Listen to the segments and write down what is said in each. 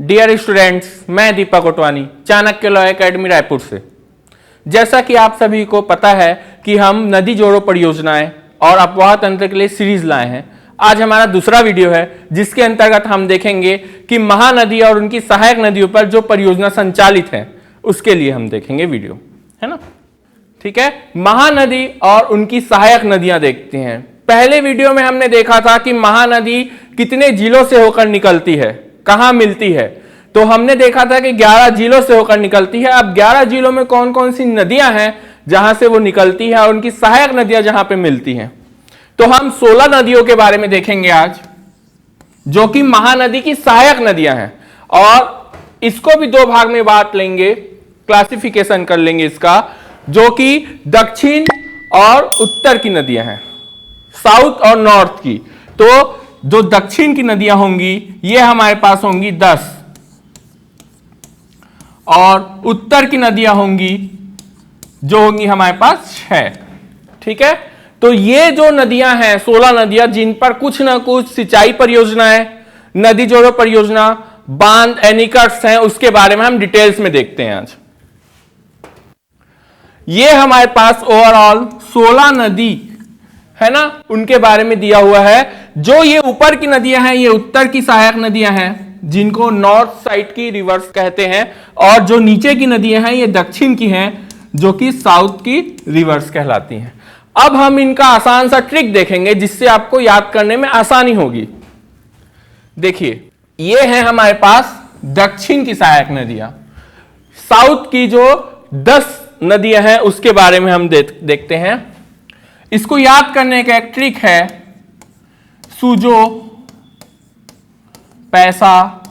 Dear students, मैं दीपक Kotwani Chanakya law academy Raipur से। जैसा कि आप सभी को पता है कि हम नदी जोड़ो परियोजनाएं और अपवाह तंत्र के लिए सीरीज लाए हैं। आज हमारा दूसरा वीडियो है जिसके अंतर्गत हम देखेंगे कि महानदी और उनकी सहायक नदियों पर जो परियोजना संचालित है उसके लिए हम देखेंगे वीडियो, है ना। ठीक है, महानदी और उनकी सहायक नदियां देखते हैं। पहले वीडियो में हमने देखा था कि महानदी कितने जिलों से होकर निकलती है, कहां मिलती है। तो हमने देखा था कि 11 जिलों से होकर निकलती है। अब 11 जिलों में कौन कौन सी नदियां हैं जहां से वो निकलती है और उनकी सहायक नदियां जहां पे मिलती हैं। तो हम 16 नदियों के बारे में देखेंगे आज, जो कि महानदी की सहायक नदियां हैं। और इसको भी दो भाग में बांट लेंगे, क्लासिफिकेशन कर लेंगे इसका, जो कि दक्षिण और उत्तर की नदियां हैं, साउथ और नॉर्थ की। तो जो दक्षिण की नदियां होंगी ये हमारे पास होंगी 10 और उत्तर की नदियां होंगी जो होंगी हमारे पास 6। ठीक है, तो ये जो नदियां हैं 16 नदियां, जिन पर कुछ ना कुछ सिंचाई परियोजनाएं, नदी जोड़ो परियोजना, बांध, एनीकट्स हैं, उसके बारे में हम डिटेल्स में देखते हैं आज। ये हमारे पास ओवरऑल 16 नदी है ना, उनके बारे में दिया हुआ है। जो ये ऊपर की नदियां हैं ये उत्तर की सहायक नदियां हैं जिनको नॉर्थ साइड की रिवर्स कहते हैं, और जो नीचे की नदियां हैं ये दक्षिण की हैं जो कि साउथ की रिवर्स कहलाती हैं। अब हम इनका आसान सा ट्रिक देखेंगे जिससे आपको याद करने में आसानी होगी। देखिए, ये है हमारे पास दक्षिण की सहायक नदियां। साउथ की जो 10 नदियां हैं उसके बारे में हम देखते हैं। इसको याद करने का एक ट्रिक है, सूजो पैसा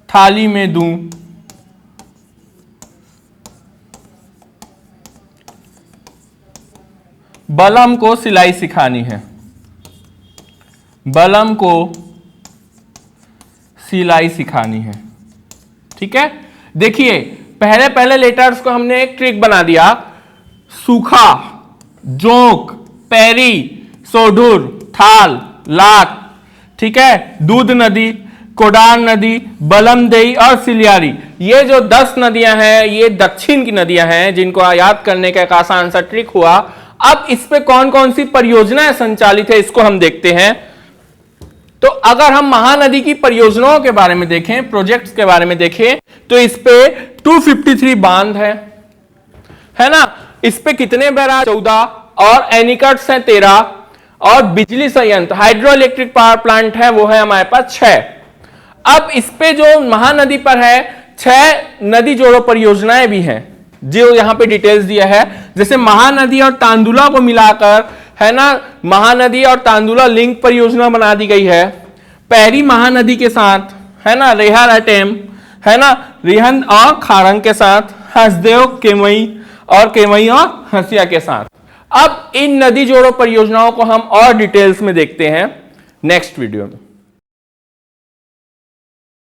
थाली में दूं, बलम को सिलाई सिखानी है, बलम को सिलाई सिखानी है। ठीक है, देखिए पहले पहले लेटर्स को हमने एक ट्रिक बना दिया, सूखा, जोंक, पैरी, सोढुर, थाल, लात। ठीक है, दूध नदी, कोडान नदी, बलमदेई और सिलियारी, ये जो 10 नदियां हैं ये दक्षिण की नदियां हैं जिनको याद करने का एक आसान सा ट्रिक हुआ। अब इस पे कौन कौन सी परियोजनाएं संचालित है इसको हम देखते हैं। तो अगर हम महानदी की परियोजनाओं के बारे में देखें, प्रोजेक्ट्स के बारे में देखें, तो इस पे 253 बांध है ना। इस पे कितने बैराज? 14, और एनीकट्स हैं 13, और बिजली संयंत्र हाइड्रो इलेक्ट्रिक पावर प्लांट है वो है हमारे पास 6। अब इस पे जो महानदी पर है 6 नदी जोड़ो परियोजनाएं भी हैं जो यहां पे डिटेल्स दिया है। जैसे महानदी और तांदुला को मिलाकर, है ना, महानदी और तांदुला लिंक परियोजना बना दी गई है। पैरी महानदी के साथ, है ना, रेहार अटेम, है ना, रिहंद और खारंग के साथ, हसदेव, केवई और केवई और हसिया के साथ। अब इन नदी जोड़ो परियोजनाओं को हम और डिटेल्स में देखते हैं नेक्स्ट वीडियो में।